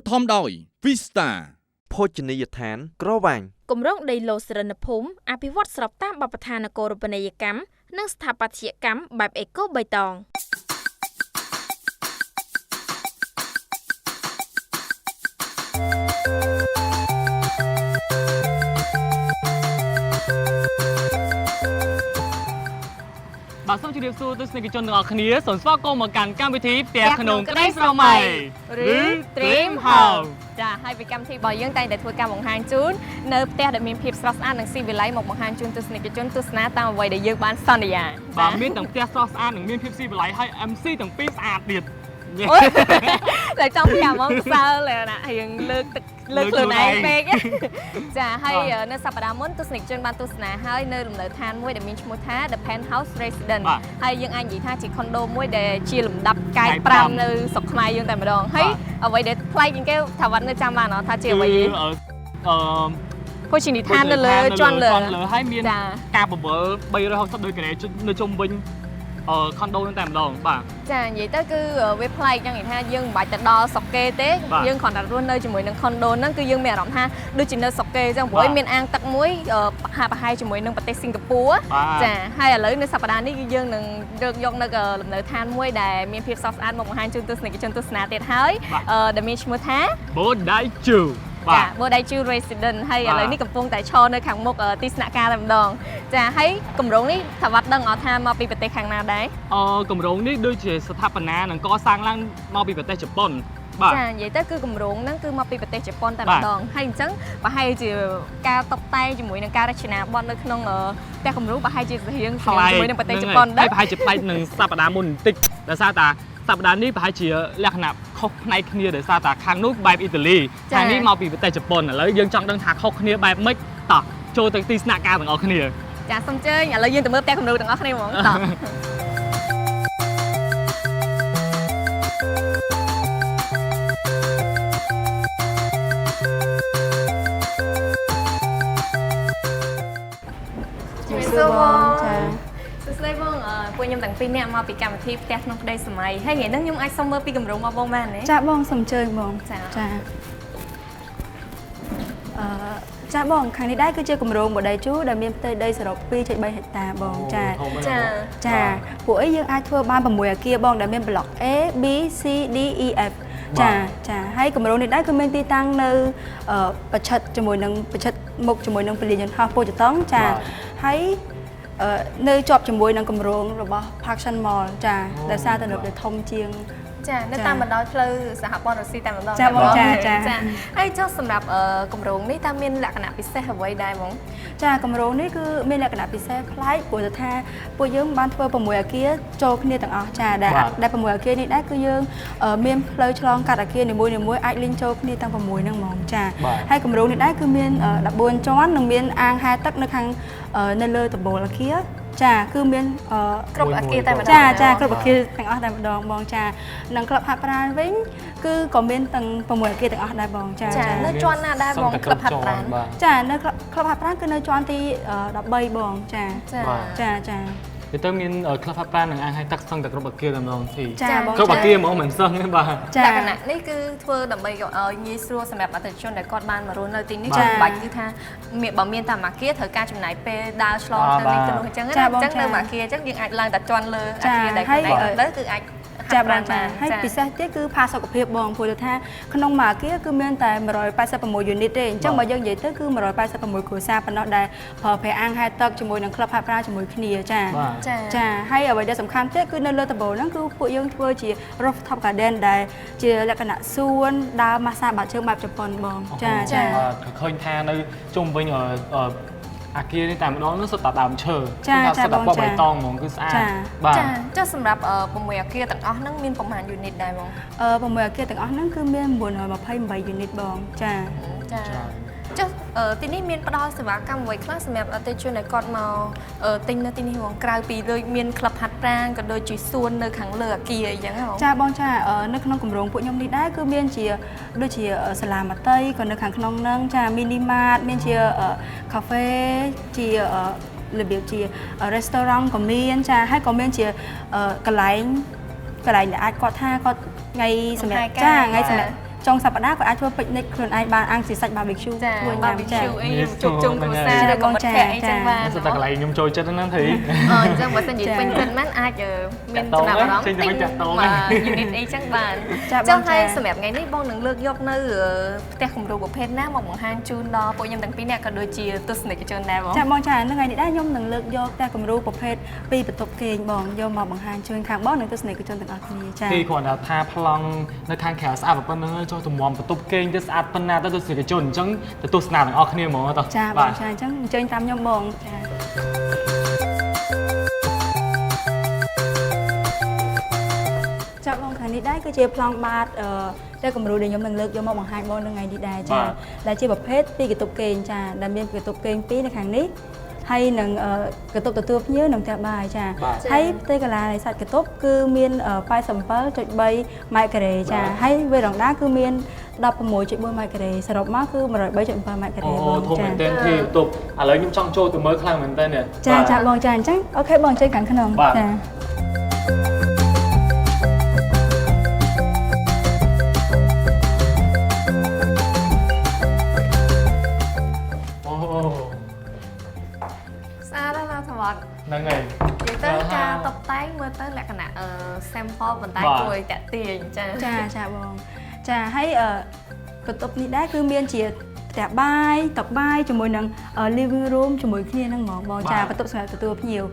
ត្ថម្ភដោយ Vista ភោជនីយដ្ឋានក្រវ៉ាញ់គម្រោងដីឡូសរណភូមិអភិវឌ្ឍស្របតាមបទដ្ឋានគោលរបនីយកម្មនិងស្ថាបត្យកម្មបែបអេកូបៃតងបាទសូមជម្រាបសួរទស្សនិកជនទាំងអស់គ្នាសូមស្វាគមន៍មកកាន់កម្មវិធីផ្ទះក្នុងក្តីស្រមៃឬ Dream House ចាហើយពីកម្មវិធីរបស់យើងតែងតែធ្វើការបង្ហាញជូននៅផ្ទះដែលមានភាពស្រស់ស្អាតនិងស៊ីវិល័យមកបង្ហាញជូនទស្សនិកជនទស្សនាតាមអ្វីដែលយើងបានសន្យាបាទមានទាំងផ្ទះស្រស់ស្អាតនិងមានភាពស៊ីវិល័យហើយ MC ទាំងពីរស្អាតទៀតតែចង់ប្រាប់ហ្មងសើណារៀងលើកខ្លួនឯងពេកចាហើយនៅសប្តាហ៍មុនទស្សនិកជនបានទស្សនាហើយនៅលំនៅឋានមួយដែលមានឈ្មោះថា The Penthouse Residence ហើយយើងអាចនិយាយថាជាខុនដូមួយដែលជាលំដាប់កាយ5នៅស្រុកខ្មែរយើងតែម្ដងហើយអ្វីដែលប្លែកជាងគេថាវត្តនៅចាំបានថាជាអ្វីភោជនីយដ្ឋាននៅលើជាន់លើហើយមានការបង្វិល360ដូចកណែនៅជុំវិញខុនដូនឹងតែម្ដងបាទចានិយាយទៅគឺវាប្លែកចឹងនិយាយថាយើងមិនបាច់ទៅដល់ស្រុកគេទេយើងគ្រាន់តែរស់នៅជាមួយនឹងខុនដូហ្នឹងគឺយើងមានអារម្មណ៍ថាដូចជានៅស្រុកគេចឹងព្រោះមានអាងទឹកមួយប្រហែលជាមួយនឹងប្រទេសសិង្ហបុរីចាហើយឥឡូវនៅសប្តាហ៍នេះគឺយើងនឹងលើកយកនៅលំនៅឋានមួយដែលមានភាពស្រស់ស្អាតមកបង្ហាញជូនទស្សនិកជនទស្សនាទៀតហើយដែលមានឈ្មោះថា Bodaichuចា Bodaichu Residence ហើយឥឡូវនេះកំពុងតែឈរនៅខាងមុខទីស្នាក់ការតែម្ដងចាហើយគម្រោងនេះថាវត្តដឹងអត់ថាមកពីប្រទេសខាងណាដែរគម្រោងនេះដូចជាស្ថាបនានិងកសាងឡើងមកពីប្រទេសជប៉ុនបាទចានិយាយទៅគឺគម្រោងហ្នឹងគឺមកពីប្រទេសជប៉ុនតែម្ដងហើយអញ្ចឹងប្រហែលជាការតុបតែងជាមួយនឹងការរចនាបថនៅក្នុងផ្ទះគំរូប្រហែលជារៀងជាមួយនឹងប្រទេសជប៉ុនដែរប្រហែលជាប្លែកនឹងសប្តាហ៍មុនបន្តិចដោយសារតែសប្តាហ៍នេះប្រហែលជាលក្ខណៈខុសផ្នែកគ្នាដោយសារតែខាងនោះបែបអ៊ីតាលីខាងនេះមកពីប្រទេសជប៉ុនឥឡូវយើងចង់ដឹងថាខុសគ្នាបែបម៉េចតោះចូលទៅទីស្នាក់ការទាំងអស់គ្នាចាសូមអញ្ជើញឥឡូវយើងទៅមើលផ្ទះគំរូទាំងអស់គ្នាហ្មងតោះសួរបងចាសួស្តីបងពួកខ្ញុំទាំងពីរនាក់មកពីកម្មវិធីផ្ទះក្នុងក្តីសម័យហើយថ្ងៃនេះខ្ញុំអាចសុំមើលពីគម្រោងរបស់បងបានទេចាបងសូមអញ្ជើញបងចាចាបងខាងនេះដែរគឺជាគម្រោងបដិជូដែលមានផ្ទៃដីសរុប 2.3 ហិកតាបងចាពួកអីយើងអាចធ្វើបាន6អគារបងដែលមានប្លុក A B C D E F ចាហើយគម្រោងនេះដែរគឺមានទីតាំងនៅប្រឆិតជាមួយនឹងប្រឆិតមុខជាមួយនឹងពលានយន្តហោះពោធិ៍តុងចាហើយនៅជាប់ជាមួយនឹងគម្រោងរបស់ Parkson Mall ចាដែលសារទំនើបដែលធំជាងចានៅតាមបណ្ដោយផ្លូវសហព័ន្ធរុស្ស៊ីតែម្ដងចាបងចាហើយចុះសម្រាប់គម្រោងនេះតើមានលក្ខណៈពិសេសអ្វីដែរបងចាគម្រោងនេះគឺមានលក្ខណៈពិសេសប្លែកព្រោះថាពួកយើងបានធ្វើ6អគារចូលគ្នាទាំងអស់ចាដែល6អគារនេះដែរគឺយើងមានផ្លូវឆ្លងកាត់អគារនីមួយៗអាចលីងចូលគ្នាទាំង6ហ្នឹងហ្មងចាហើយគម្រោងនេះដែរគឺមាន14ជាន់និងមានអាងហែលទឹកនៅខាងនៅលើដំបូលអគារចាគឺមានគ្រប់អគារតែម្ដងចាគ្រប់អគារទាំងអស់តែម្ដងបងចានិងក្លឹបហាត់ប្រាណវិញគឺក៏មានទាំង6អគារទាំងអស់ដែរបងចានៅជាន់ណាដែរបងក្លឹបហាត់ប្រាណចានៅក្លឹបហាត់ប្រាណគឺនៅជាន់ទី13បងចាវាទៅមានក្លឹបហាត់ប្រាណនិងអាងហែលទឹកសឹងតែគ្រប់អគារតែម្ដងទីចាបងគ្រប់អគារហ្មងមិនសឹងទេបាទលក្ខណៈនេះគឺធ្វើដើម្បីឲ្យងាយស្រួលសម្រាប់អតិថិជនដែលគាត់បានមករស់នៅទីនេះចាបាច់គឺថាបើមានតាមអគារត្រូវការចំណាយពេលដើរឆ្លងទៅនេះទៅនោះអញ្ចឹងណាអញ្ចឹងនៅអគារអញ្ចឹងយើងអាចឡើងតែជាន់លើអគារដែលខ្លួនឯងទៅគឺអាចចាបានហើយពិសេសទៀតគឺផាសុខភាពបងព្រោះថាក្នុងមួយអគារគឺមានតែ186យូនីតទេអញ្ចឹងបើយើងនិយាយទៅគឺ186គ្រួសារប៉ុណ្ណោះដែលប្រើប្រាស់អាងហែលទឹកជាមួយនឹងក្លឹបហាត់ប្រាណជាមួយគ្នាចាហើយអ្វីដែលសំខាន់ទៀតគឺនៅលើដំបូលហ្នឹងគឺពួកយើងធ្វើជា rooftop garden ដែលជាលក្ខណៈសួនដើរម៉ាស្សាបាតជើងបែបជប៉ុនបងចាឃើញថានៅជុំវិញអាគារនេះតែម្ដងនោះសុទ្ធតែដើមឈើចាបងបៃតងហ្មងគឺស្អាតបាទចុះសម្រាប់6អគារទាំងអស់ហ្នឹងមានប្រមាណយូនីតដែរបង6អគារទាំងអស់ហ្នឹងគឺមាន928យូនីតបងចាចុះទីនេះមានផ្ដល់សេវាកម្មអ្វីខ្លះសម្រាប់អតិថិជនដែលគាត់មកទិញនៅទីនេះហ្មងក្រៅពីដូចមានក្លឹបហាត់ប្រាណក៏ដូចជាសួននៅខាងលើអគារអីចឹងហ៎ចាបងចានៅក្នុងគម្រោងពួកខ្ញុំនេះដែរគឺមានជាដូចជាសាលាមត្តេយ្យក៏នៅខាងក្នុងហ្នឹងចាមីនីម៉ាតមានជាកាហ្វេជារបៀបជា restaurant ក៏មានចាហើយក៏មានជាកន្លែងដែលអាចគាត់ថាគាត់ថ្ងៃសម្រាប់ចាថ្ងៃសម្រាប់ ចុងសប្តាហ៍គាត់អាចធ្វើ picnic ខ្លួនឯងបានអង្គជាសាច់ barbecue ចា ធ្វើញ៉ាំ barbecue អីជុំជុំគ្រួសារឬក៏មិត្តភក្តិអីចឹងបាន សិតតែកន្លែងខ្ញុំចូលចិត្តហ្នឹងធី អញ្ចឹងបើសិនជាពេញចិត្តមែនអាចមានចំណាប់អារម្មណ៍ទិញunit អីចឹងបានចឹងហើយសម្រាប់ថ្ងៃនេះបងនឹងលើកយកនៅផ្ទះគំរូប្រភេទណាមកបង្ហាញជូនដល់ពួកខ្ញុំទាំងពីរនាក់ក៏ដូចជាទស្សនិកជនដែរបង ចាបងចានៅថ្ងៃនេះដែរខ្ញុំនឹងលើកយកផ្ទះគំរូប្រភេទពីបន្ទប់គេងបងយកមកបង្ហាញជូនខាងបងនិងទស្សនិកជនទាំងអស់គ្នាចា ទីគ្រាន់តែថាប្លង់នៅខាងក្រៅស្អាតប៉ុណ្្នឹងចុះទំមបន្ទប់គេងទៅស្អាតប៉ុណ្ណាទៅទស្សនិកជនអញ្ចឹងទៅទស្សនាទាំងអស់គ្នាហ្មងតោះ ចាបងចាអញ្ចឹងអញ្ជើញតាមខ្ញុំបងចាចាបងខាងនេះដែរគឺជាប្លង់បាតតែគំរូដែលខ្ញុំនឹងលើកយកមកបង្ហាញបងនៅថ្ងៃនេះដែរចាដែលជាប្រភេទពីបន្ទប់គេងចាដែលមានបន្ទប់គេង2នៅខាងនេះហើយនឹងកន្ទប់ទទួលភ្ញៀវនិងផ្ទះបាយចាហើយផ្ទៃកន្លែងសាច់កន្ទប់គឺមាន87.3 ម៉ែត្រការ៉េចាហើយវេរ៉ង់ដាគឺមាន16.4 ម៉ែត្រការ៉េសរុបមកគឺ103.7 ម៉ែត្រការ៉េបង ធំមែនទែនទីបន្ទប់ឥឡូវខ្ញុំចង់ចូលទៅមើលខ្លាំងមែនទែន ចាបងចាអញ្ចឹងអូខេបងជួយខាងក្នុងចាហ្នឹងហើយ និយាយទៅការតុបតែងមើលទៅលក្ខណៈsample ប៉ុន្តែគួរឲ្យតាក់ទាញចាបងចាហើយបន្ទប់នេះដែរគឺមានជាផ្ទះបាយតុបាយជាមួយនឹង living room ជាមួយគ្នាហ្នឹងហ្មងបងចាបន្ទប់សម្រាប់ទទួលភ្ញៀវ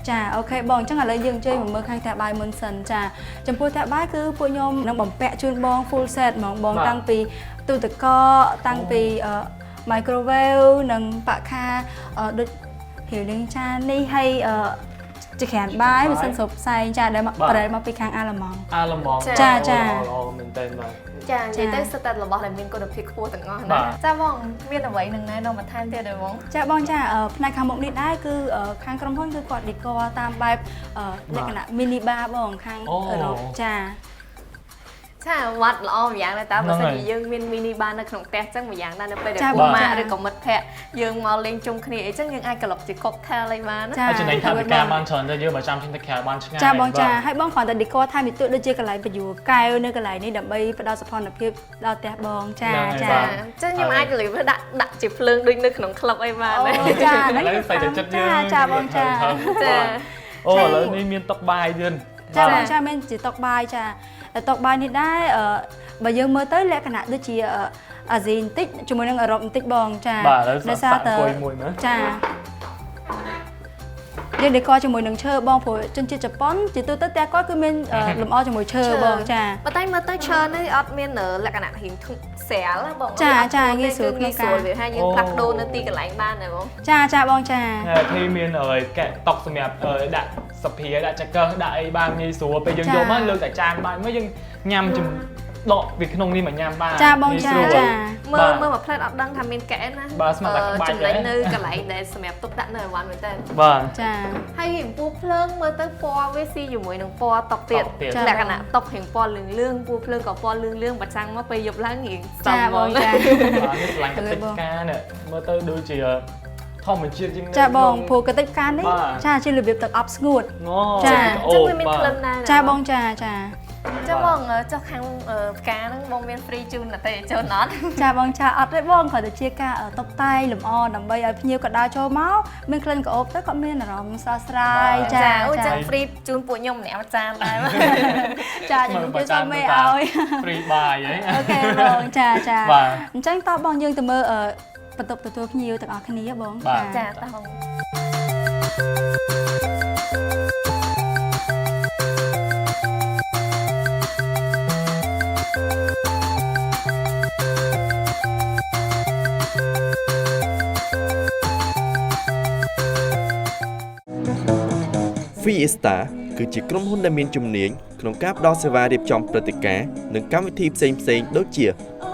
ចាអូខេបងអញ្ចឹងឥឡូវយើងជួយមកមើលខាងផ្ទះបាយមុនសិនចាចំពោះផ្ទះបាយគឺពួកខ្ញុំនឹងបំពាក់ជូនបង full set ហ្មងបងតាំងពីទូទឹកកកតាំងពី microwave និងបាក់ខាដូច hiểu đến cha ni hay chỉ khán bài mà sân sụp say cha để mà bị khang alamong ចាមែនទែនបាទ ចានិយាយទៅសិតតែរបស់ដែលមានគុណភាពខ្ពស់ទាំងអស់ណាចាបងមានអ្វីនឹងណែនាំបន្ថែមទៀតទេបងចាបងចាផ្នែកខាងមុខនេះដែរគឺខាងក្រុមហ៊ុនគឺគាត់ decor តាមបែបលក្ខណៈ mini bar បងខាងអឺរ៉ុបចា ចាវត្តល្អម្យ៉ាងដែរតើបើសិនជាយើងមាន mini bar នៅក្នុងផ្ទះចឹងម្យ៉ាងដែរនៅពេលដែលពូម៉ាក់ឬក៏មិត្តភ័ក្តិយើងមកលេងជុំគ្នាអីចឹងយើងអាចក្លុកជា cocktail អីបានណា ចំណេញថាវិការបានច្រើនទៅយើងបើចាំចេញទៅក្រៅបានឆ្ងាយ ចាបងចាហើយបងគ្រាន់តែ decor ថែមពីទឹកដូចជាកន្លែងបញ្យួរកែវនៅកន្លែងនេះដើម្បីផ្ដល់សោភ័ណភាពដល់ផ្ទះបងចាចឹងខ្ញុំអាចលើដាក់ជាភ្លើងដូចនៅក្នុងក្លឹបអីបានចាឥឡូវស្អីទៅចិត្តយើងចាបងចាអូឥឡូវនេះមានតុបាយទៀត ចាបងចាមានជាតុបាយចាតុបាយនេះដែរបើយើងមើលទៅលក្ខណៈដូចជាអាស៊ីបន្តិចជាមួយនឹងអឺរ៉ុបបន្តិចបងចាដោយសារតែចាយើងដេកជាមួយនឹងឈើបងព្រោះជនជាតិជប៉ុនជាទូទៅផ្ទះគាត់គឺមានលម្អជាមួយឈើបងចាប៉ុន្តែមើលទៅឈើនេះអត់មានលក្ខណៈរៀងស្រាលបង ចាងាយស្រួលក្នុងការ វាថាយើងផ្លាស់ប្ដូរនៅទីកន្លែងបានដែរបង ចាបងចាទីមានកែតុកសម្រាប់ដាក់សុភាដាក់ចង្កឹះដាក់អីបានងាយស្រួលពេលយើងយកមកលើកតែចានបានមកយើងញ៉ាំដកវាក្នុងនេះមកញ៉ាំបាន ចាបងចាមើលមួយផ្លែតអត់ដឹងថាមានកែណាចំណេញនៅកន្លែងដែលសម្រាប់ទុកដាក់នៅអីវ៉ាន់មែនតើបាទចា ហើយរៀងពូភ្លើងមើលទៅពណ៌វាស៊ីជាមួយនឹងពណ៌តុកទៀតលក្ខណៈតុករៀងពណ៌លឿងពូភ្លើងក៏ពណ៌លឿងបាត់ចាំងមកពេលយប់ឡើងរៀងសំបងចានេះឆ្លាញ់កតិចការនេះមើលទៅដូចជាធម្មជាតិជាងចាបងព្រោះកតិចការនេះចាជារបៀបទឹកអប់ស្ងួតចាចឹងវាមានក្លិនដែរចាបងចាចាបងចុះខាងផ្កាហ្នឹងបងមាន free ជូនអតិថិជនអត់ចាបងចាអត់ទេបងគ្រាន់តែជាការតុបតែងលម្អដើម្បីឲ្យភ្ញៀវក៏ដើរចូលមកមានក្លិនក្រអូបទៅក៏មានអារម្មណ៍ស្រស់ស្រាយចាអូចឹង free ជូនពួកខ្ញុំម្នាក់មួយចានដែរចាខ្ញុំជួយសុំមេឲ្យ free បាយហីអូខេបងចាអញ្ចឹងតោះបងយើងទៅមើលបន្ទប់ទទួលភ្ញៀវទាំងអស់គ្នាបងចាតោះFiesta គឺជាក្រុមហ៊ុនដែលមានជំនាញក្នុងការផ្ដល់សេវារៀបចំព្រឹត្តិការណ៍និងកម្មវិធីផ្សេងៗដូចជា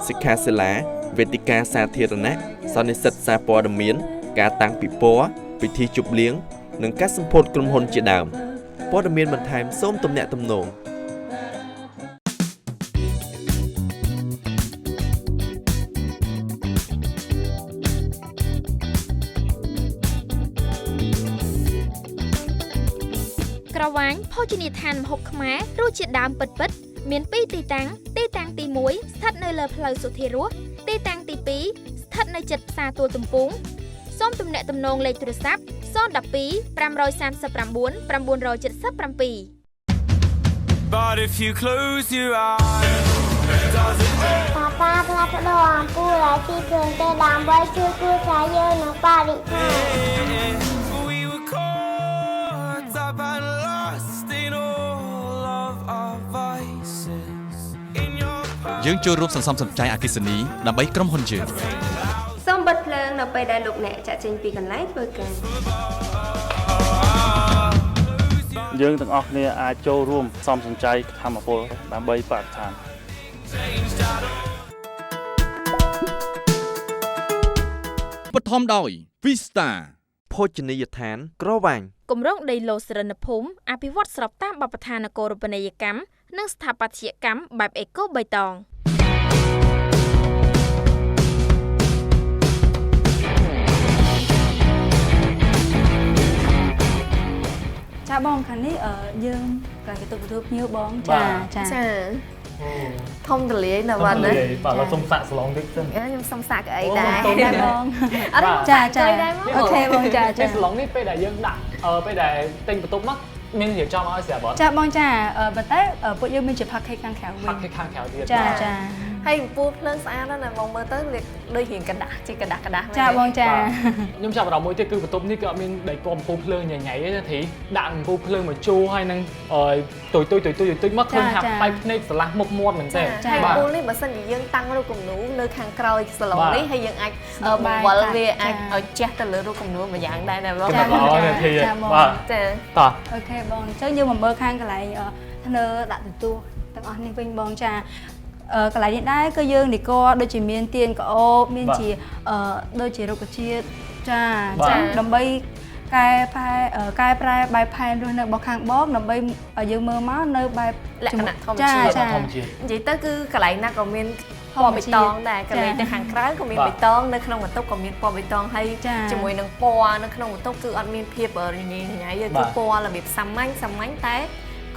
សិក្ខាសាលាវេទិកាសាធារណៈសន្និសីទសារព័ត៌មានការតាំងពិព័រណ៍ពិធីជប់លៀងនិងការសម្ពោធក្រុមហ៊ុនជាដើមព័ត៌មានបន្ថែមសូមទំនាក់ទំនងក្រវ៉ាញ់ភោជនីយដ្ឋានម្ហូបខ្មែររសជាតិដើមពិតៗ មាន2ទីតាំងទីតាំងទី1ស្ថិតនៅលើផ្លូវសុធារសទីតាំងទី2ស្ថិតនៅជិតផ្សារទួលទំពូងសូមទំនាក់ទំនងលេខទូរស័ព្ទ012 539 977 But if you close your eyes, does it hurt? ប៉ាផ្លាស់ប្ដូរអំពូលឲ្យទីព្រឹងទៅដើម្បីជួយគ្រួសារយើងនៅបរិស្ថាន We were caught up and lost in all of our vices. In your យើងចូលរួមសន្សំសំចៃអគ្គិសនីដើម្បីក្រុមហ៊ុនយើង សូមបិទភ្លើងនៅពេលដែលលោកអ្នកចាក់ចេញពីកន្លែងធ្វើការ យើងទាំងអស់គ្នាអាចចូលរួមសំសំចៃធម្មពលដើម្បីបរិស្ថាន បឋមដោយ Vista ភោជនីយដ្ឋានក្រវាញ គម្រោងដីឡូសិរិនភូមិអភិវឌ្ឍស្របតាមបទដ្ឋាននគររូបនីយកម្មនិងស្ថាបត្យកម្មបែបអេកូបៃតង ចាបងខាងនេះយើងក៏គេទទួលភ្ញៀវបងចាចា ចាធំទលាយណាស់បាទណា បាទเราសុំសាក់សឡងតិចសិន ខ្ញុំសុំសាក់កៅអីដែរ ចាបង អត់ ចាចា ដែរមក អូខេបងចាចា សឡងនេះពេលដែលយើងដាក់ពេលដែលទិញបន្ទប់មកមានរៀបចំឲ្យស្រាប់អត់ ចាបងចាប៉ុន្តែពួកយើងមានជា package ខាងក្រៅវិញ ខាងក្រៅទៀត ចាចា ហើយពូភ្លើងស្អាតណាស់បងមើលទៅដូចរៀងกระดาษជាกระดาษ ចាបងចា ខ្ញុំចាប់អារម្មណ៍មួយទៀតគឺបន្ទប់នេះគឺអត់មានដីពណ៌អំពូលភ្លើងញ៉ៃៗទេធីដាក់អំពូលភ្លើងមកជួហើយនឹងទុយមកឃើញថាបែកភ្នែកស្រឡះមុខមាត់មែនទេ ហើយពូនេះបើសិនជាយើងតាំងរូបគំនូរនៅខាងក្រោយសាឡុងនេះហើយយើងអាចបង្វិលវាអាចឲ្យជះទៅលើរូបគំនូរមួយយ៉ាងដែរណាបង ចាបងចា ធី ចាបង បាទ ចា តោះ អូខេបងអញ្ចឹងយើងមកមើលខាងកន្លែងធ្នើដាក់ទទួលទាំងអស់នេះវិញបងចាកន្លែងនេះដែរគឺយើងនិកដូចជាមានទៀនក្អូបមានជាដូចជារុក្ខជាតិចាចាដើម្បីកែប្រែបែបផែនរស់នៅរបស់ខាងបងដើម្បីឲ្យយើងមើលមកនៅបែប លក្ខណៈធម្ម ចា ជាតិ ចា ធម្មជាតិ និយាយទៅគឺកន្លែងណាក៏មានពណ៌បៃតងដែរកន្លែងទៅខាងក្រៅក៏មានបៃតងនៅក្នុងបន្ទប់ក៏មានពណ៌បៃតងហើយជាមួយនឹងពណ៌នៅក្នុងបន្ទប់គឺអត់មានភាពរញ៉េរញ៉ៃទេគឺពណ៌របៀបសាមញ្ញតែ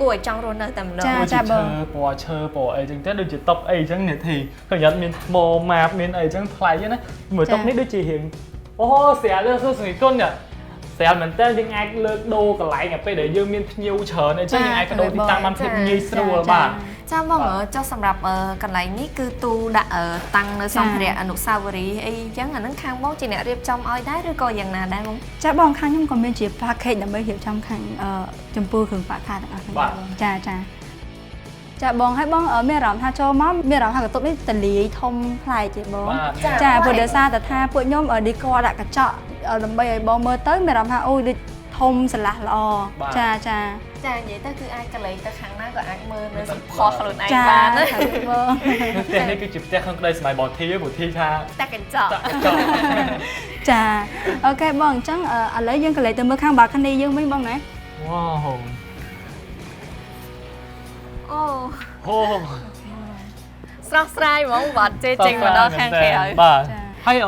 គួរឲ្យចង់រស់នៅតែម្ដង ចាបង ពណ៌ឈើពណ៌អីចឹងទៅដូចជាតុបអីចឹងនេះធីឃើញអត់មានថ្មម៉ាបមានអីចឹងប្លែកណាមើលតុបនេះដូចជារៀងអូស្រាលសួស្ដីគុណនេះស្រាលមែនតើយើងអាចលើកដូរកន្លែងឲ្យពេលដែលយើងមានភ្ញៀវច្រើនអីចឹងយើងអាចបដូរទីតាំងបានភាពងាយស្រួលបាទ ចាបងចុះសម្រាប់កន្លែងនេះគឺទូដាក់តាំងនៅសម្ភារៈអនុស្សាវរីយ៍អីចឹងអាហ្នឹងខាងបងជាអ្នករៀបចំឲ្យដែរឬក៏យ៉ាងណាដែរបង ចាបងខាងខ្ញុំក៏មានជា package ដើម្បីរៀបចំខាងចំពោះគ្រឿងបរិក្ខារទាំងអស់ហ្នឹងបងចាចាបងហើយបងមានអារម្មណ៍ថាចូលមកមានអារម្មណ៍ថាកន្ទប់នេះតលាយធំប្លែកទេបងចាព្រោះដោយសារតែថាពួកខ្ញុំឌីកដាក់កញ្ចក់ដើម្បីឲ្យបងមើលទៅមានអារម្មណ៍ថាអូដូចធំស្រឡះល្អចាចា ចានិយាយទៅគឺអាចកន្លែងទៅខាងណាក៏អាចមើលនៅសម្ផស្សខ្លួនឯងបានណា ចាបង ផ្ទះនេះគឺជាផ្ទះខាងក្តីសម័យបងធីព្រោះធីថា តែកញ្ចក់ ចាអូខេបងអញ្ចឹងឥឡូវយើងកន្លែងទៅមើលខាង balcony យើងវិញបងណា វ៉ាវ អូ ហូ ស្រស់ស្រាយហ្មងបាត់ចេញមកដល់ខាងក្រៅ បាទហើយ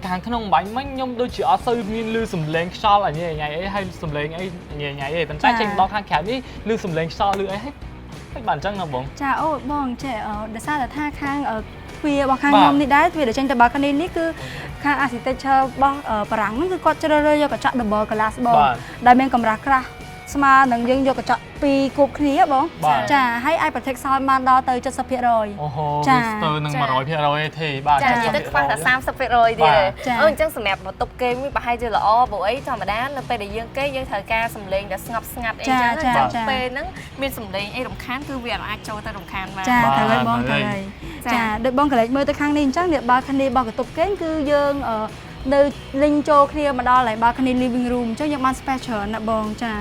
ខាងក្នុងបាញ់មិញខ្ញុំដូចជាអត់សូវមានឮសំឡេងខ្យល់អញញ៉ៃអីហើយសំឡេងអីញ៉ៃអីប៉ុន្តែចេញដល់ខាងក្រៅនេះឮសំឡេងខ្យល់ឮអីហើយបានអញ្ចឹងណាបង ចាអូបងចេះដោយសារតែថាខាងទ្វាររបស់ខាងខ្ញុំនេះដែរទ្វារដែលចេញទៅ balcony នេះគឺខាង architecture របស់បារាំងហ្នឹងគឺគាត់ជ្រើសរើសយកកញ្ចក់ double glass បងដែលមានកម្រាស់ក្រាស់ស្មើនឹងយើងយកកញ្ចក់ពីរគូបគ្នាបងចាហើយអាច protect sound បានដល់ទៅ 70% អូហូវាស្ទើរនឹង 100% ទេបាទ ចានិយាយទៅខ្វះតែ 30% ទៀតអញ្ចឹងសម្រាប់បន្ទប់គេមួយប្រហែលជាល្អព្រោះអីធម្មតានៅពេលដែលយើងគេយើងត្រូវការសំឡេងដែលស្ងប់ស្ងាត់អីចឹងពេលហ្នឹងមានសំឡេងអីរំខានគឺវាអាចចូលទៅរំខានបាន ចាត្រូវហើយបងត្រូវហើយចាដូចបងកន្លែងមើលទៅខាងនេះអញ្ចឹងវា balcony របស់បន្ទប់គេគឺយើងនៅលិញចូលគ្នាមកដល់ហើយ balcony living room អញ្ចឹងយើងបាន special ណាបងចា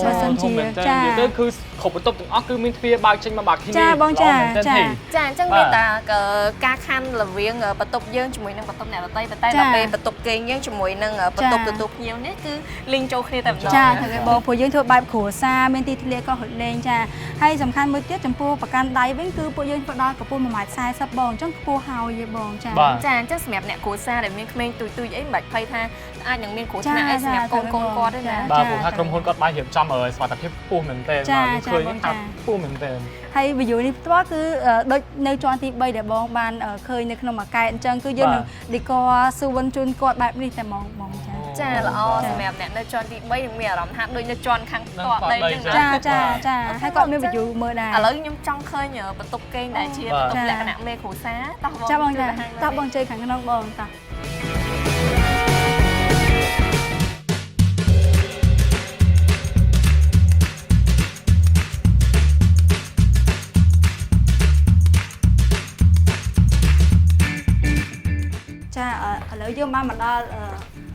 បើសិនជាចាទៅគឺគ្រប់បន្ទប់ទាំងអស់គឺមានទ្វារបើកចេញមក balcony ចាបងចា ចាអញ្ចឹងមានតែការខណ្ឌរវាងបន្ទប់យើងជាមួយនឹងបន្ទប់អ្នកដទៃតែដល់ពេលបន្ទប់គេងយើងជាមួយនឹងបន្ទប់ទទួលភ្ញៀវនេះគឺលិញចូលគ្នាតែម្ដង ចាត្រូវហើយបងព្រោះយើងធ្វើបែបគ្រួសារមានទីធ្លាក៏ហុចលេងចាហើយសំខាន់មួយទៀតចំពោះប្រកាន់ដៃវិញគឺពួកយើងធ្វើដល់កម្ពស់ 1.40 បងអញ្ចឹងខ្ពស់ហើយយេបងចា ចាអញ្ចឹងសម្រាប់អ្នកគ្រួសារដែលមានក្មេងទុយអីមិនបាច់ភ័យថា អាចនឹងមានគ្រោះថ្នាក់អីសម្រាប់កូនគាត់ទេណា បាទព្រោះថាក្រុមហ៊ុនគាត់បានរៀបចំឲ្យសុខភាពខ្ពស់មែនទែនបាទឃើញថាខ្ពស់មែនទែន ហើយ view នេះផ្ទាល់គឺដូចនៅជាន់ទី3ដែលបងបានឃើញនៅក្នុងមួយកែអញ្ចឹងគឺយើងនឹង decor ស៊ូវិនជូនគាត់បែបនេះតែហ្មងចា ចាល្អសម្រាប់អ្នកនៅជាន់ទី3នឹងមានអារម្មណ៍ថាដូចនៅជាន់ខាងផ្ទាល់ដីអញ្ចឹង ចាហើយគាត់មាន view មើលដែរ ឥឡូវខ្ញុំចង់ឃើញបន្ទប់គេងដែលជាបន្ទប់លក្ខណៈមេគ្រួសារតោះបង ចាបងចាតោះបងជ័យខាងក្នុងបងតោះ ចាឥឡូវយើងបានមកដល់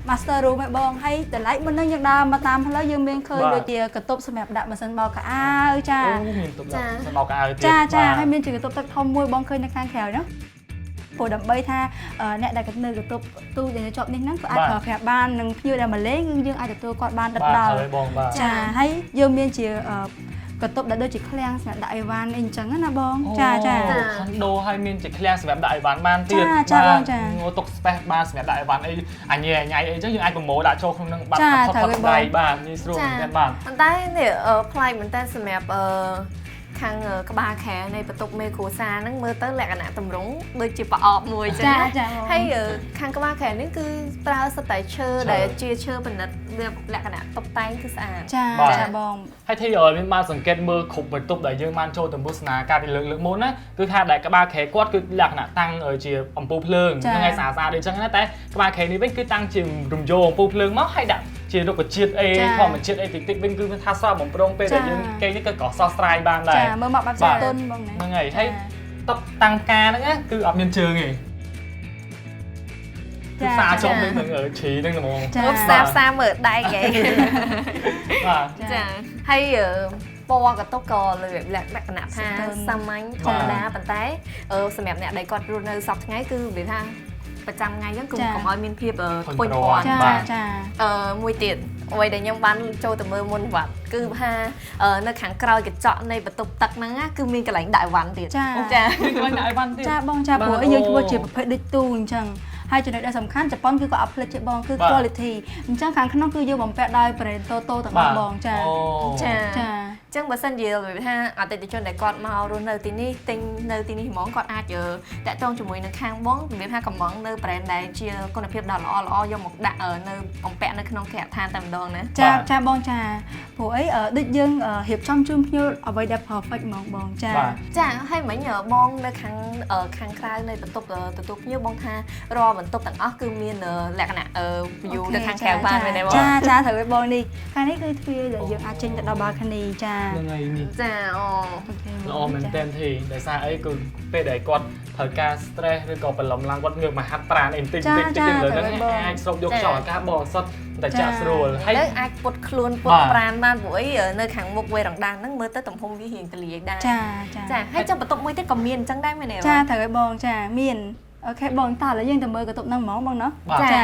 master room ឯបងហើយតម្លៃមុននឹងយើងដើរមកតាមផ្លូវយើងមានឃើញដូចជាកន្ទប់សម្រាប់ដាក់ម៉ាស៊ីនបោកខោអាវចា មានបន្ទប់បោកខោអាវទៀត ចាហើយមានជាកន្ទប់ទឹកធំមួយបងឃើញនៅខាងក្រៅហ្នឹងព្រោះដើម្បីថាអ្នកដែលនៅកន្ទប់ទូដែលជាប់នេះហ្នឹងក៏អាចប្រើប្រាស់បាននឹងភ្ញៀវដែលមកលេងគឺយើងអាចទទួលគាត់បានដិតដល់ចាហើយយើងមានជាកន្ទប់ដែលដូចជាឃ្លាំងសម្រាប់ដាក់អីវ៉ាន់អីអញ្ចឹងណាបងចា ខុនដូហើយមានជាឃ្លាំងសម្រាប់ដាក់អីវ៉ាន់បានទៀត ចាបងចា ទុក space បានសម្រាប់ដាក់អីវ៉ាន់អីអញញ៉ៃអីអញ្ចឹងយើងអាចប្រមូលដាក់ចូលក្នុងនឹងបាត់ផុតដៃបានងាយស្រួលមែនទេបាទ ប៉ុន្តែនេះផ្លៃមែនតើសម្រាប់ខាងក្បាលខែនៃបន្ទប់មេគ្រួសារហ្នឹងមើលទៅលក្ខណៈតម្រង់ដូចជាប្រអប់មួយអញ្ចឹងហើយខាងក្បាលខែនេះគឺប្រើសិតតែឈើដែលជាឈើប៉និតលក្ខណៈតុបតែងគឺស្អាត ចាបង ហើយធីមានបានសង្កេតមើលគ្រប់បន្ទប់ដែលយើងបានចូលទៅទស្សនាការពីលើកមុនណាគឺថាដែលក្បាលខែគាត់គឺលក្ខណៈតាំងជាអំពូលភ្លើងហ្នឹងហើយស្អាតដូចអញ្ចឹងណាតែក្បាលខែនេះវិញគឺតាំងជារំយោអំពូលភ្លើងមកហើយដាក់ជារុក្ខជាតិអីធម្មជាតិអីតិចវិញគឺថាស្រស់បំប្រងពេលដែលយើងគេនេះគឺក៏សោះស្រាយបានដែរ មើលមកបែបសាទុនបងហ្នឹងហើយហើយតុបតាំងផ្កាហ្នឹងគឺអត់មានជើងទេគឺផ្សារចំនឹងឈីហ្នឹងហ្មង ផ្សារមើលដែកហីបាទចាហើយពណ៌កតុកក៏លក្ខណៈថាសាមញ្ញធម្មតាប៉ុន្តែសម្រាប់អ្នកដែលគាត់រស់នៅសប្តាហ៍ថ្ងៃគឺនិយាយថាប្រចាំថ្ងៃហ្នឹងគឺកុំឲ្យមានភាពធុញទ្រាន់ចាមួយទៀតអ្វីដែលខ្ញុំបានចូលទៅមើលមុនវត្តគឺថានៅខាងក្រោយកញ្ចក់នៃបន្ទប់ទឹកហ្នឹងគឺមានកន្លែងដាក់អីវ៉ាន់ទៀតចាមានកន្លែងដាក់អីវ៉ាន់ទៀត ចាបងចាព្រោះយើងធ្វើជាប្រភេទដូចទូអញ្ចឹងហើយចំណុចដែលសំខាន់ជប៉ុនគឺក៏អត់ផ្លិចជាបងគឺ quality អញ្ចឹងខាងក្នុងគឺយើងបំពាក់ដោយ brand តូទាំងអស់បងចាអញ្ចឹងបើសិនជាថាអតិថិជនដែលគាត់មករស់នៅទីនេះទិញនៅទីនេះហ្មងគាត់អាចតាក់ទងជាមួយនឹងខាងបងនិយាយថាកំងនៅ brand ដែលជាគុណភាពដ៏ល្អយកមកដាក់នៅបំពាក់នៅក្នុងគេហដ្ឋានតែម្ដងណាចាបងចាព្រោះអីដូចយើងរៀបចំជូនភ្ញៀវអ្វីដែល perfect ហ្មងបងចាហើយមិញបងនៅខាងក្រៅនៃបន្ទប់ទទួលភ្ញៀវបងថារាល់បន្ទប់ទាំងអស់គឺមានលក្ខណៈ view ទៅខាងក្រៅបានមែនទេបងចាត្រូវឲ្យបងនេះខាងនេះគឺទ្វារដែលយើងអាចចេញទៅដល់ balcony ចាហ្នឹងហើយនេះចាល្អមែនតើធីដោយសារអីគឺពេលដែលគាត់ត្រូវការ stress ឬក៏បន្លំឡើងគាត់ងើបមកហាត់ប្រាណអីបន្តិចលើហ្នឹងអាចស្រូបយកខ្យល់អាកាសបរិសុទ្ធតែចាក់ស្រួលហើយអាចពុតខ្លួនពុតប្រាណបានព្រោះអីនៅខាងមុខវេរ៉ាំដាហ្នឹងមើលទៅទំហំវារៀងទលាយដែរចាហើយចុះបន្ទប់មួយទៀតក៏មានអញ្ចឹងដែរមែនទេចាត្រូវឲ្យបងចាមានអូខេបងតោះឥឡូវយើងទៅមើលកន្ទប់ហ្នឹងហ្មងបងណាចា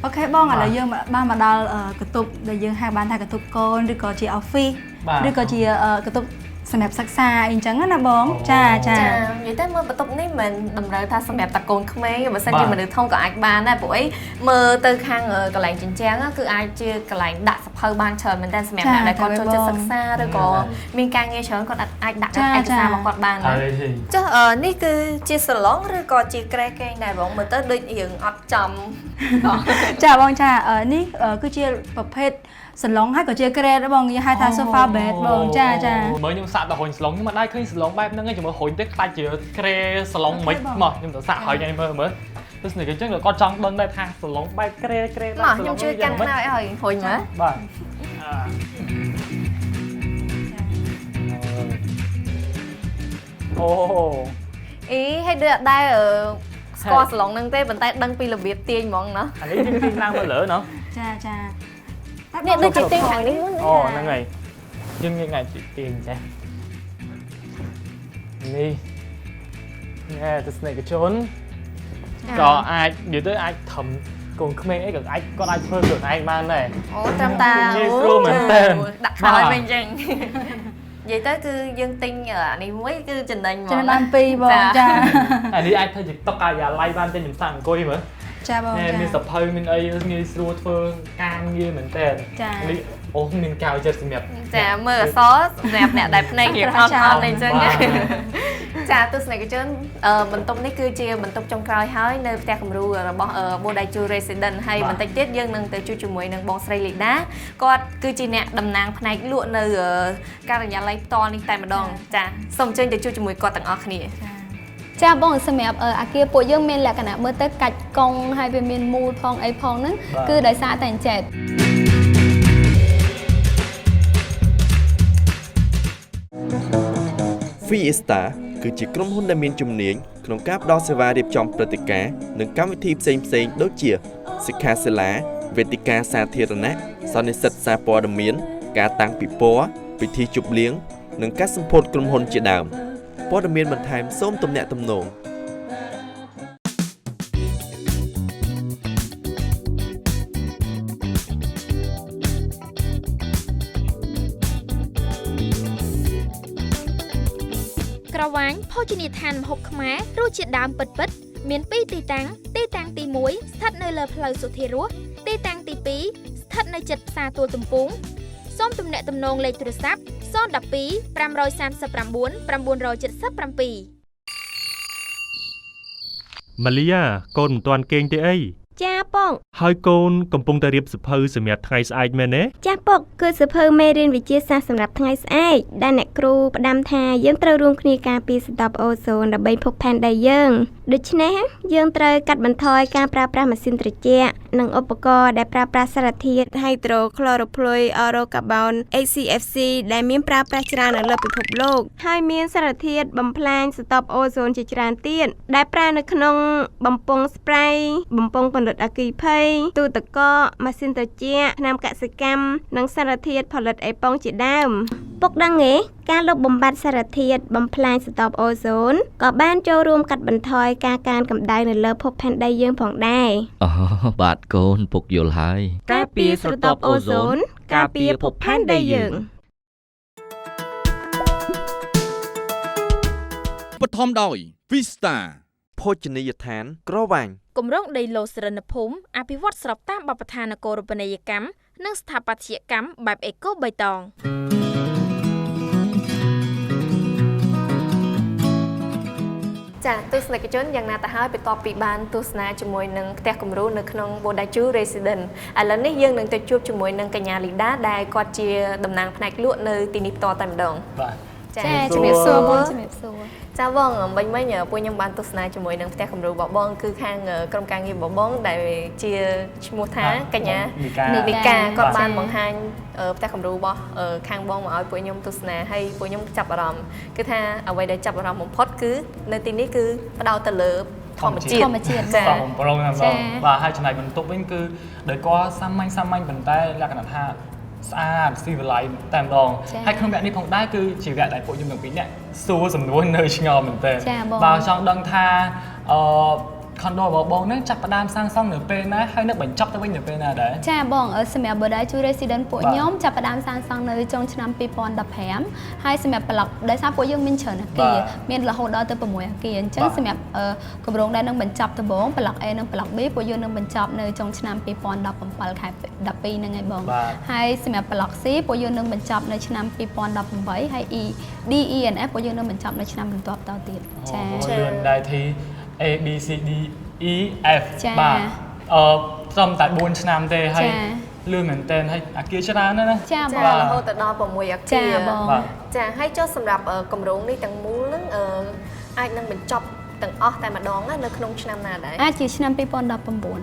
អូខេបងឥឡូវយើងបានមកដល់កន្ទប់ដែលយើងហៅបានថាកន្ទប់កូនឬក៏ជា office ឬក៏ជាកន្ទប់សម្រាប់សិក្សាអីចឹងណាបងចានិយាយទៅមើលបន្ទប់នេះមិនតម្រូវថាសម្រាប់តាកូនក្មេងបើសិនជាមនុស្សធំក៏អាចបានដែរព្រោះអីមើលទៅខាងកន្លែងជញ្ជាំងគឺអាចជាកន្លែងដាក់សភៅបានច្រើនមែនតើសម្រាប់អ្នកដែលគាត់ចូលចិត្តសិក្សាឬក៏មានការងារច្រើនគាត់អាចដាក់ឯកសាររបស់គាត់បានចុះនេះគឺជាសាឡុងឬក៏ជាក្រែគេងដែរបងមើលទៅដូចរឿងអត់ចំចាបងចានេះគឺជាប្រភេទសាឡុងហើយក៏ជាក្រែដែរបងយើងហៅថា sofa bed បងចាមើលខ្ញុំសាក់ដល់រុញសាឡុងខ្ញុំមិនដែរឃើញសាឡុងបែបហ្នឹងឯងចាំមើលរុញទៅខ្លាចជាក្រែសាឡុងមិនមកខ្ញុំទៅសាក់ហើយឯងមើលទស្សនិកអញ្ចឹងគាត់ចង់ដឹងដែរថាសាឡុងបែបក្រែមកខ្ញុំជួយកាន់ខ្នើយឲ្យរុញហ៎បាទអូអីឲ្យដូចអត់ដែរស្គាល់សាឡុងហ្នឹងទេប៉ុន្តែដឹងពីរបៀបទាញហ្មងណាអានេះយើងទាញឡើងមើលលើណ៎ចានេះដូចជាទាញខាងនេះអូហ្នឹងហើយយើងងាយទាញចេះនេះ nghe từ này cái chốn có ai nhớ tới ai thầm cùng không mấy được ai có ai chơi được anh man này trăm ta đặt hỏi mình chừng vậy tới cứ dân tin ở anh ấy mới cứ trình bày cho nên ban pi bông cha anh đi ai thấy dịch tóc ai giờ lay ban trên những sàn coi mà cha bông nghe mình sập hơi mình ấy nghe xua phơ can nghe mình tên đi ô mình cao chất đẹp chà mưa xó đẹp nè đẹp này kiểu con này chân á chà tôi này cái chân mình tung đấy cứ chia mình tung trong coi hỏi nơi ta cầm ru rồi bỏ bồ đại chu resident hay mình tách tiết dân nâng từ chu chu mùi nâng bong sray lịch đá có cứ chỉ nè đầm nàng này lụa nơi các nhà lấy to lên tay mà đòn chà xong chân từ chu chu mùi có tặng óc nè ចាបងសម្រាប់អាគារពួកយើងមានលក្ខណៈមើលទៅកាច់កង់ហើយវាមានមូលផងអីផងហ្នឹងគឺដោយសារតែអញ្ចេត Fiesta គឺជាក្រុមហ៊ុនដែលមានជំនាញក្នុងការផ្តល់សេវារៀបចំព្រឹត្តិការណ៍និងកម្មវិធីផ្សេងៗដូចជាសិក្ខាសាលាវេទិកាសាធារណៈសន្និសីទសារព័ត៌មានការតាំងពិព័រណ៍ពិធីជប់លៀងនិងការសម្ពោធក្រុមហ៊ុនជាដើមព័ត៌មានបន្ថែមសូមទំនាក់ទំនង ក្រវ៉ាញ់ភោជនីយដ្ឋានម្ហូបខ្មែររសជាតិដើមពិតៗមាន2ទីតាំងទី1ស្ថិតនៅលើផ្លូវសុធារសទីតាំងទី2ស្ថិតនៅជិតផ្សារទួលទំពូងសូមទំនាក់ទំនងលេខទូរស័ព្ទ 012 539 977 ម៉ាលីយ៉ាកូនមិនទាន់គេងទេអី ចាបង ហើយកូនកំពុងតែរៀបសភៅសម្រាប់ថ្ងៃស្អែកមែនទេ ចាពុកគឺសភៅមេរៀនវិទ្យាសាស្ត្រសម្រាប់ថ្ងៃស្អែកដែលអ្នកគ្រូផ្ដាំថាយើងត្រូវរួមគ្នាការពារសន្ទប់អូសូនដើម្បីភពផែនដីយើងដូច្នេះយើងត្រូវកាត់បន្ថយការប្រើប្រាស់ម៉ាស៊ីនត្រជាក់និងឧបករណ៍ដែលប្រើប្រាស់សារធាតុ Hydrochloroplui Orocarbon HCFC ដែលមានប្រើប្រាស់ច្រើននៅលើពិភពលោកហើយមានសារធាតុបំផ្លាញសន្ទប់អូសូនជាច្រើនទៀតដែលប្រើនៅក្នុងបំពង់ spray បំពង់ពន្លត់អគ្គីភ័យទូទឹកកកម៉ាស៊ីនត្រជាក់ថ្នាំកសិកម្មនិងសារធាតុផលិតអេប៉ុងជាដើមពុកដឹងទេការលុបបំបាត់សារធាតុបំផ្លាញសន្ទប់អូសូនក៏បានចូលរួមកាត់បន្ថយការកើនកម្ដៅនៅលើភពផែនដីយើងផងដែរអូបាទកូនពុកយល់ហើយ ការពារសន្ទប់អូសូនការពារភពផែនដីយើង បឋមដោយ Vista ភោជនីយដ្ឋានក្រវ៉ាញ់ គម្រោងដីឡូសរិនភូមិអភិវឌ្ឍស្របតាមបទដ្ឋាននគររូបនីយកម្មនិងស្ថាបត្យកម្មបែបអេកូបៃតង ចាទស្សនិកជនយ៉ាងណាទៅហើយបន្ទាប់ពីបានទស្សនាជាមួយនឹងផ្ទះគំរូនៅក្នុង Bodachu Resident ឥឡូវនេះយើងនឹងទៅជួបជាមួយនឹងកញ្ញាលីដាដែលគាត់ជាតំណាងផ្នែកលក់នៅទីនេះផ្ទាល់តែម្ដងបាទចាជំរាបសួរបងជំរាបសួរចាបងមិញពួកខ្ញុំបានទស្សនាជាមួយនឹងផ្ទះគំរូរបស់បងគឺខាងក្រុមការងាររបស់បងដែលជាឈ្មោះថាកញ្ញានីកាគាត់បានបង្ហាញផ្ទះគំរូរបស់ខាងបងមកឲ្យពួកខ្ញុំទស្សនាហើយពួកខ្ញុំចាប់អារម្មណ៍គឺថាអ្វីដែលចាប់អារម្មណ៍បំផុតគឺនៅទីនេះគឺផ្ដោតទៅលើធម្មជាតិចាបងប្រុសណាបងបាទហើយចំណែកបន្ទប់វិញគឺដោយគាត់សាមញ្ញប៉ុន្តែលក្ខណៈថាស្អាតស៊ីវិល័យតែម្ដងហើយក្នុងវគ្គនេះផងដែរគឺជាវគ្គដែលពួកខ្ញុំទាំងពីរនាក់សួរសំណួរនៅឆ្ងល់មែនទែនបាទចង់ដឹងថាខុនដូរបស់បងហ្នឹងចាប់ផ្ដើមសាងសង់នៅពេលណាហើយនឹងបញ្ចប់ទៅវិញនៅពេលណាដែរចាបងសម្រាប់ Bodachu Resident ពួកខ្ញុំចាប់ផ្ដើមសាងសង់នៅចុងឆ្នាំ2015ហើយសម្រាប់ប្លុកដោយសារពួកយើងមានច្រើនអគារមានរហូតដល់ទៅ6អគារអញ្ចឹងសម្រាប់គម្រោងដែលនឹងបញ្ចប់ដំបូងប្លុក A និងប្លុក B ពួកយើងនឹងបញ្ចប់នៅចុងឆ្នាំ2017ខែ12ហ្នឹងហើយបងហើយសម្រាប់ប្លុក C ពួកយើងនឹងបញ្ចប់នៅឆ្នាំ2018ហើយ D E and F ពួកយើងនឹងបញ្ចប់នៅឆ្នាំបន្ទាប់តទៀតចាលឿនដែរទីA B C D E F បាទត្រឹមតែ4ឆ្នាំទេហើយលឿនមែនតើហើយអាគារច្រើនណាស់ណាចាបងរហូតទៅដល់6អាគារចាហើយចុះសម្រាប់គម្រោងនេះទាំងមូលហ្នឹងអាចនឹងបញ្ចប់ទាំងអស់តែម្ដងណានៅក្នុងឆ្នាំណាដែរអាចជាឆ្នាំ2019បង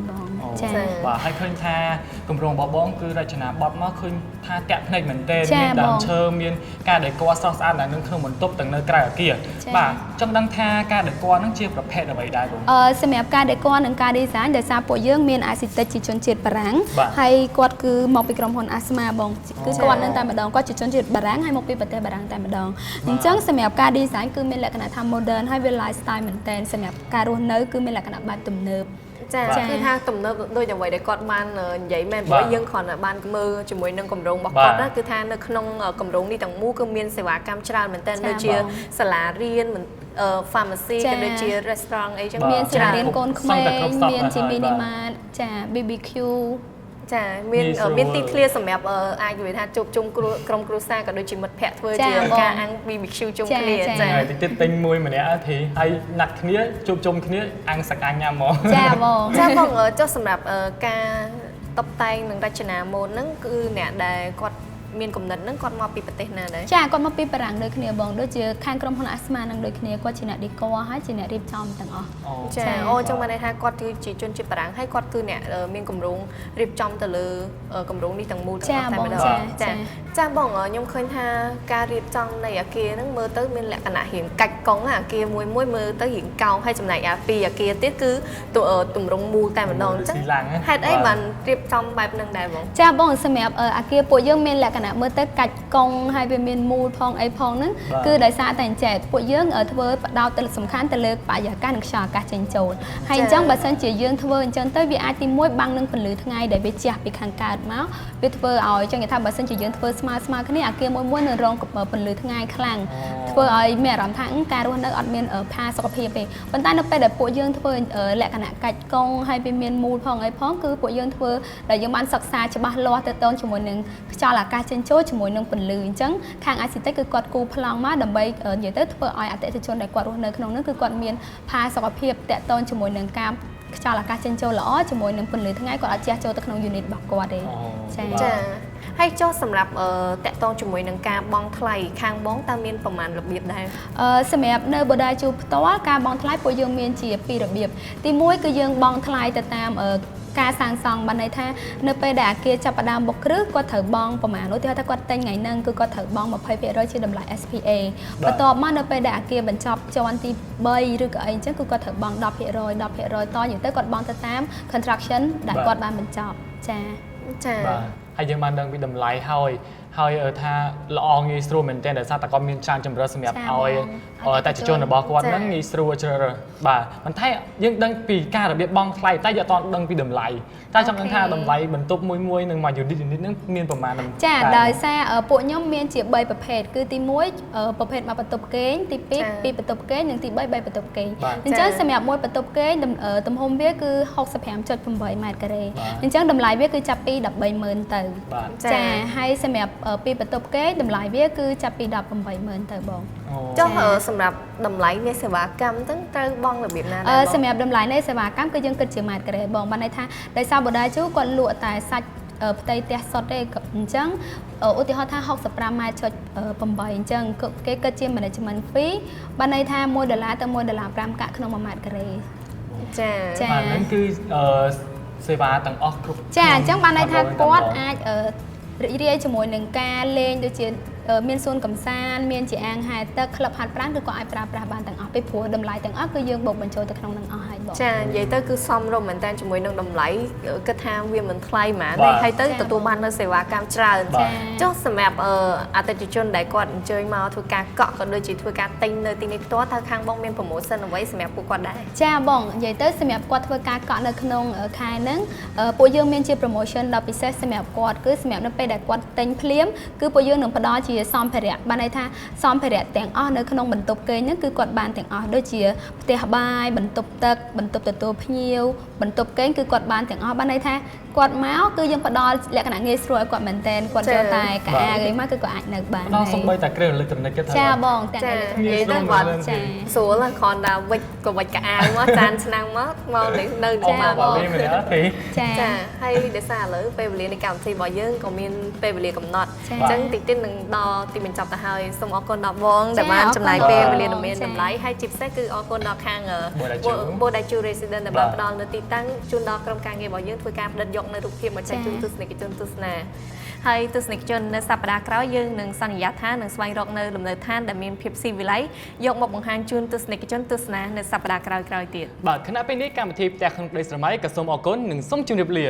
អូ ចា៎ បាទហើយឃើញថាគម្រោងរបស់បងគឺរចនាបថមកឃើញថាតាក់ភ្នែកមែនទេ ចា៎ មានដើម បង ឈើមានការដេក័រស្រស់ស្អាតនៅក្នុងបន្ទប់ទាំងនៅក្រៅអគារ ចា៎ បាទចង់ដឹងថាការដេក័រហ្នឹងជាប្រភេទអ្វីដែរបង សម្រាប់ការ decor និងការ design ដោយសារពួកយើងមាន architect ជាជនជាតិបារាំង បាទ ហើយគាត់គឺមកពីក្រុមហ៊ុន Asma បងគឺគាត់នៅតែម្ដងគាត់ជាជនជាតិបារាំងហើយមកពីប្រទេសបារាំងតែម្ដងអញ្ចឹងសម្រាប់ការ design គឺមានលក្ខណៈថា modern ហើយវា lifestyle មែនតើសម្រាប់ការរស់នៅគឺមានលក្ខណៈបែបទំនើប ចាគឺថាទំនើបដូចអ្វីដែលគាត់បាននិយាយមែនព្រោះយើងគ្រាន់តែបានមើលជាមួយនឹងគម្រោងរបស់គាត់ណាគឺថានៅក្នុងគម្រោងនេះទាំងមូលគឺមានសេវាកម្មច្រើនមែនតើដូចជាសាលារៀនpharmacy ក៏ដូចជា restaurant អីចឹង មានសាលារៀនកូនក្មេងមានជា mini mart ចា BBQ ចាមានទីធ្លាសម្រាប់អាចនិយាយថាជួបជុំក្រុមគ្រួសារក៏ដូចជាមិត្តភ័ក្តិធ្វើជាការអាំង BBQ ជុំគ្នាចា ហើយតិចទៀតទិញមួយម្នាក់thìហើយណាត់គ្នាជួបជុំគ្នាអាំងសកាញ៉ាំមក ចាបង ចាបងចុះសម្រាប់ការតុបតែងនិងរចនាម៉ូដហ្នឹងគឺអ្នកដែលគាត់មានគំនិតហ្នឹងគាត់មកពីប្រទេសណាដែរ ចាគាត់មកពីបារាំងដូចគ្នាបងដូចជាខាងក្រុមហ៊ុន Asma នឹងដូចគ្នាគាត់ជាអ្នក decor ហើយជាអ្នករៀបចំទាំងអស់ ចាចឹងបានន័យថាគាត់គឺជាជនជាតិបារាំងហើយគាត់គឺអ្នកមានគម្រោងរៀបចំទៅលើគម្រោងនេះទាំងមូលទាំងអស់តែម្ដងចាបងខ្ញុំឃើញថាការរៀបចំនៃអគារហ្នឹងមើលទៅមានលក្ខណៈរៀងកាច់កង់អគារមួយមើលទៅរៀងកោងហើយចំណែកពីអគារទៀតគឺទម្រង់មូលតែម្ដងចឹងហេតុអីបានរៀបចំបែបហ្នឹងដែរបង ចាបងសម្រាប់អគារពួកយើងមានលក្ខណៈមើលទៅកាច់កង់ហើយវាមានមូលផងអីផងហ្នឹងគឺដោយសារតែអញ្ចឹងពួកយើងធ្វើបដោតទៅសំខាន់ទៅលើបរិយាកាសនិងខ្យល់អាកាសចេញចូលហើយអញ្ចឹងបើសិនជាយើងធ្វើអញ្ចឹងទៅវាអាចទី1បាំងនឹងពន្លឺថ្ងៃដែលវាជះពីខាងកើតមកវាធ្វើឲ្យអញ្ចឹងគេថាបើសិនជាយើងធ្វើស្មើគ្នាអគារមួយនឹងរងពន្លឺថ្ងៃខ្លាំងធ្វើឲ្យមានអារម្មណ៍ថាការរស់នៅអត់មានផាសុខភាពទេប៉ុន្តែនៅពេលដែលពួកយើងធ្វើលក្ខណៈកាច់កង់ហើយវាមានមូលផងអីផងគឺពួកយើងធ្វើដែលយើងបានសិក្សាច្បាស់លាស់ទៅតជាមួយនឹងខ្យល់អាកាសចេញចូលជាមួយនឹងពន្លឺអញ្ចឹងខាង architect គឺគាត់គូប្លង់មកដើម្បីនិយាយទៅធ្វើឲ្យអតិថិជនដែលគាត់រស់នៅក្នុងនោះគឺគាត់មានផាសុខភាពតកតងជាមួយនឹងការខ្យល់អាកាសចេញចូលល្អជាមួយនឹងពន្លឺថ្ងៃគាត់អាចជះចូលទៅក្នុង unit របស់គាត់ទេចាហើយចុះសម្រាប់តកតងជាមួយនឹងការបង់ថ្លៃខាងបងតើមានប្រមាណរបៀបដែរសម្រាប់នៅបដាជួផ្ទាល់ការបង់ថ្លៃពួកយើងមានជា2របៀបទី1គឺយើងបង់ថ្លៃទៅតាមការសាងសង់បានន័យថានៅពេលដែលអគារចាប់ផ្ដើមបុកគ្រឹះគាត់ត្រូវបង់ប្រមាណនោះទីថាគាត់ទិញថ្ងៃហ្នឹងគឺគាត់ត្រូវបង់ 20% ជាតម្លៃ SPA បន្ទាប់មកនៅពេលដែលអគារបញ្ចប់ជាន់ទី3ឬក៏អីអញ្ចឹងគឺគាត់ត្រូវបង់ 10% តយើងទៅគាត់បង់ទៅតាម construction ដែលគាត់បានបញ្ចប់ចាបាទហើយយើងបានដឹងពីតម្លៃហើយថាល្អងាយស្រួលមែនទែនដោយសារតែគាត់មានច្រើនជម្រើសសម្រាប់ឲ្យតែជនរបស់គាត់ហ្នឹងងាយស្រួលជ្រើសរើសបាទប៉ុន្តែយើងដឹងពីការរបៀបបង់ថ្លៃតែយើងអត់ដឹងពីតម្លៃតែចង់ដឹងថាតម្លៃបន្ទប់មួយនឹងមួយ unit ហ្នឹងមានប្រមាណចាដោយសារពួកខ្ញុំមានជា3ប្រភេទគឺទី1ប្រភេទមកបន្ទប់គេងទី2ពីបន្ទប់គេងនិងទី3 3បន្ទប់គេងអញ្ចឹងសម្រាប់មួយបន្ទប់គេងទំហំវាគឺ 65.8 ម៉ែត្រការ៉េអញ្ចឹងតម្លៃវាគឺចាប់ពី 130,000 ទៅចាហើយសម្រាប់ពីបន្ទប់គេតម្លៃវាគឺចាប់ពី 18,000 ទៅបងចុះសម្រាប់តម្លៃនៃសេវាកម្មហ្នឹងត្រូវបង់របៀបណាដែរសម្រាប់តម្លៃនៃសេវាកម្មគឺយើងគិតជាម៉ែត្រការ៉េបងបានន័យថាដោយសារបដាជូគាត់លក់តែសាច់ផ្ទៃផ្ទះសុទ្ធទេអញ្ចឹងឧទាហរណ៍ថា 65 ម៉ែត្រចុច 8 អញ្ចឹងគេគិតជា management fee បានន័យថា$1ទៅ$1.5 កាក់ក្នុង1ម៉ែត្រការ៉េចាបាទហ្នឹងគឺសេវាទាំងអស់គ្រប់ចាអញ្ចឹងបានន័យថាគាត់អាចរីករាយជាមួយនឹងការលេងដូចជាមានសួនកំសាន្តមានជាអាងហែលទឹកក្លឹបហាត់ប្រាណគឺក៏អាចប្រើប្រាស់បានទាំងអស់ពីព្រោះតម្លៃទាំងអស់គឺយើងបូកបញ្ចូលទៅក្នុងនឹងអស់ហើយបងចានិយាយទៅគឺសមរម្យមែនតើជាមួយនឹងតម្លៃគិតថាវាមិនថ្លៃហ្មងទេហើយទៅទទួលបាននៅសេវាកម្មច្រើនចុះសម្រាប់អតិថិជនដែលគាត់អញ្ជើញមកធ្វើការកក់ក៏ដូចជាធ្វើការទិញនៅទីនេះផ្ទាល់តើខាងបងមាន promotion អ្វីសម្រាប់ពួកគាត់ដែរចាបងនិយាយទៅសម្រាប់គាត់ធ្វើការកក់នៅក្នុងខែហ្នឹងពួកយើងមានជា promotion ដ៏ពិសេសសម្រាប់គាត់គឺសម្រាប់នៅពេលដែលគាត់ទិញភ្លាមគឺពួកយើងនឹងផ្ដល់ជាសម្ភារៈបានន័យថាសម្ភារៈទាំងអស់នៅក្នុងបន្ទប់គេងហ្នឹងគឺគាត់បានទាំងអស់ដូចជាផ្ទះបាយបន្ទប់ទឹកបន្ទប់ទទួលភ្ញៀវបន្ទប់គេងគឺគាត់បានទាំងអស់បានន័យថា គាត់មកគឺយើងផ្ដល់លក្ខណៈងាយស្រួលឲ្យគាត់មែនតើគាត់ចូលតែកាគេមកគឺគាត់អាចនៅបាន ដល់សំបីតែគ្រឿងអេឡិចត្រូនិកគេថា ចាបងទាំងអេឡិចត្រូនិក និយាយទៅបាត់ចាស្រួលគ្រាន់តែវិចក៏វិចកាអាវមកចានឆ្នាំងមកនៅនៅមកបងចាហើយដោយសារឥឡូវពេលវេលានៃកម្មវិធីរបស់យើងក៏មានពេលវេលាកំណត់អញ្ចឹងតិចទៀតនឹងដល់ទីបញ្ចប់ទៅហើយសូមអរគុណដល់បងដែលបានចំណាយពេលវេលាដ៏មានតម្លៃហើយជាពិសេសគឺអរគុណដល់ខាង Bodaichu Resident ដែលបានផ្ដល់នៅទីតាំងជូនដល់ក្រុមការងាររបស់យើងធ្វើការផ្ដិតយកនៅរូបភាពមកចែកជូនទស្សនិកជនទស្សនាហើយទស្សនិកជននៅសប្តាហ៍ក្រោយយើងនឹងសន្យាថានឹងស្វែងរកនៅលំនៅឋានដែលមានភាពស៊ីវិល័យយកមកបង្ហាញជូនទស្សនិកជនទស្សនានៅសប្តាហ៍ក្រោយៗទៀត បាទខណៈពេលនេះកម្មវិធីផ្ទះក្នុងក្តីស្រមៃក៏សូមអរគុណនិងសូមជម្រាបលា